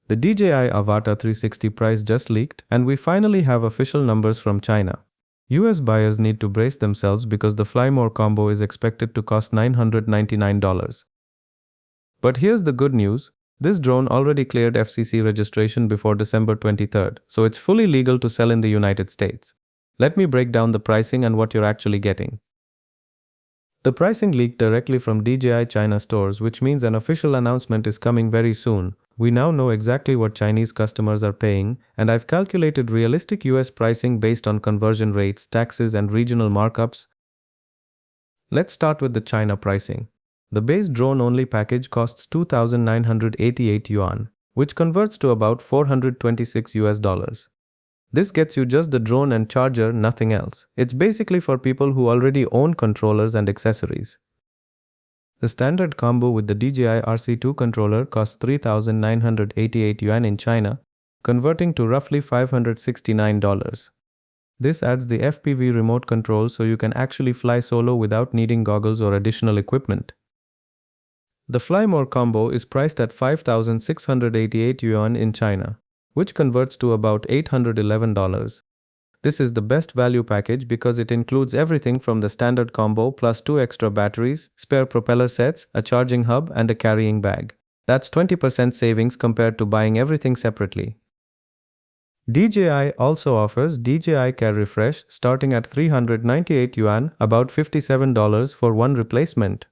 The DJI Avata 360 price just leaked, and we finally have official numbers from China. US buyers need to brace themselves because the Fly More combo is expected to cost $999. But here's the good news. This drone already cleared FCC registration before December 23rd, so it's fully legal to sell in the United States. Let me break down the pricing and what you're actually getting. The pricing leaked directly from DJI China stores, which means an official announcement is coming very soon. We now know exactly what Chinese customers are paying, and I've calculated realistic US pricing based on conversion rates, taxes, and regional markups. Let's start with the China pricing. The base drone-only package costs 2,988 yuan, which converts to about $426. This gets you just the drone and charger, nothing else. It's basically for people who already own controllers and accessories. The standard combo with the DJI RC2 controller costs 3,988 yuan in China, converting to roughly $569. This adds the FPV remote control so you can actually fly solo without needing goggles or additional equipment. The Fly More combo is priced at 5,688 yuan in China, which converts to about $811. This is the best value package because it includes everything from the standard combo plus 2 extra batteries, spare propeller sets, a charging hub, and a carrying bag. That's 20% savings compared to buying everything separately. DJI also offers DJI Care Refresh starting at 398 yuan, about $57 for one replacement.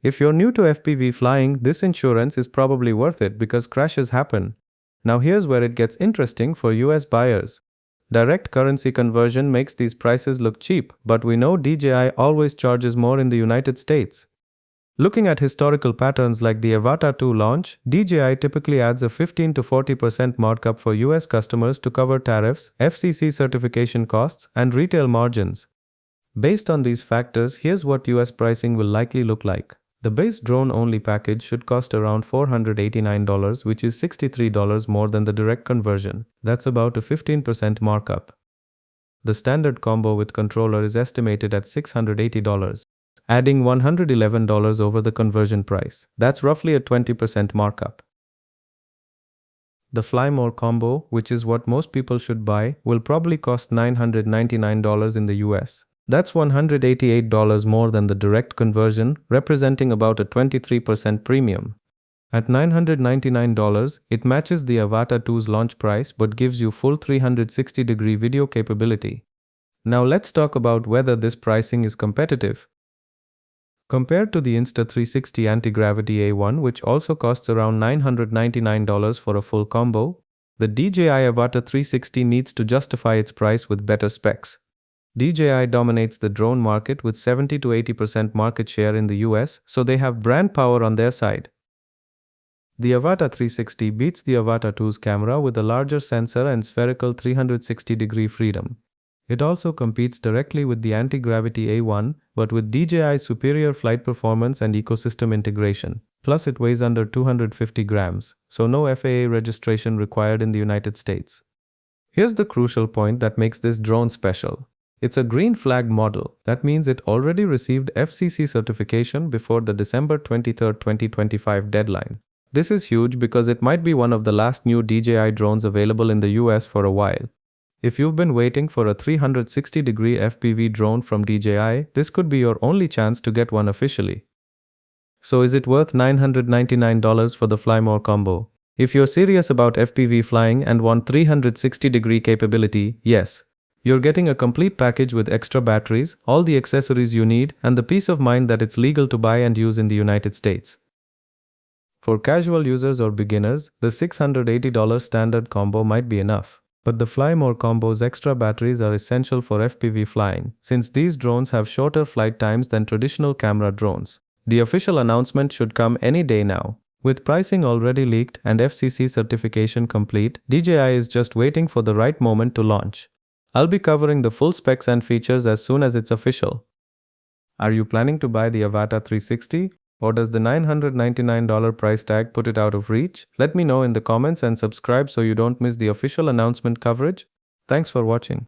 If you're new to FPV flying, this insurance is probably worth it because crashes happen. Now here's where it gets interesting for US buyers. Direct currency conversion makes these prices look cheap, but we know DJI always charges more in the United States. Looking at historical patterns like the Avata 2 launch, DJI typically adds a 15 to 40% markup for US customers to cover tariffs, FCC certification costs, and retail margins. Based on these factors, here's what US pricing will likely look like. The base drone-only package should cost around $489, which is $63 more than the direct conversion. That's about a 15% markup. The standard combo with controller is estimated at $680, adding $111 over the conversion price. That's roughly a 20% markup. The Fly More combo, which is what most people should buy, will probably cost $999 in the US. That's $188 more than the direct conversion, representing about a 23% premium. At $999, it matches the Avata 2's launch price but gives you full 360-degree video capability. Now let's talk about whether this pricing is competitive. Compared to the Insta360 Anti-Gravity A1, which also costs around $999 for a full combo, the DJI Avata 360 needs to justify its price with better specs. DJI dominates the drone market with 70 to 80% market share in the US, so they have brand power on their side. The Avata 360 beats the Avata 2's camera with a larger sensor and spherical 360-degree freedom. It also competes directly with the Anti-Gravity A1, but with DJI's superior flight performance and ecosystem integration. Plus it weighs under 250 grams, so no FAA registration required in the United States. Here's the crucial point that makes this drone special. It's a green flag model. That means it already received FCC certification before the December 23, 2025 deadline. This is huge because it might be one of the last new DJI drones available in the US for a while. If you've been waiting for a 360-degree FPV drone from DJI, this could be your only chance to get one officially. So is it worth $999 for the Fly More combo? If you're serious about FPV flying and want 360-degree capability, yes. You're getting a complete package with extra batteries, all the accessories you need, and the peace of mind that it's legal to buy and use in the United States. For casual users or beginners, the $680 standard combo might be enough. But the Fly More combo's extra batteries are essential for FPV flying, since these drones have shorter flight times than traditional camera drones. The official announcement should come any day now. With pricing already leaked and FCC certification complete, DJI is just waiting for the right moment to launch. I'll be covering the full specs and features as soon as it's official. Are you planning to buy the Avata 360? Or does the $999 price tag put it out of reach? Let me know in the comments and subscribe so you don't miss the official announcement coverage. Thanks for watching.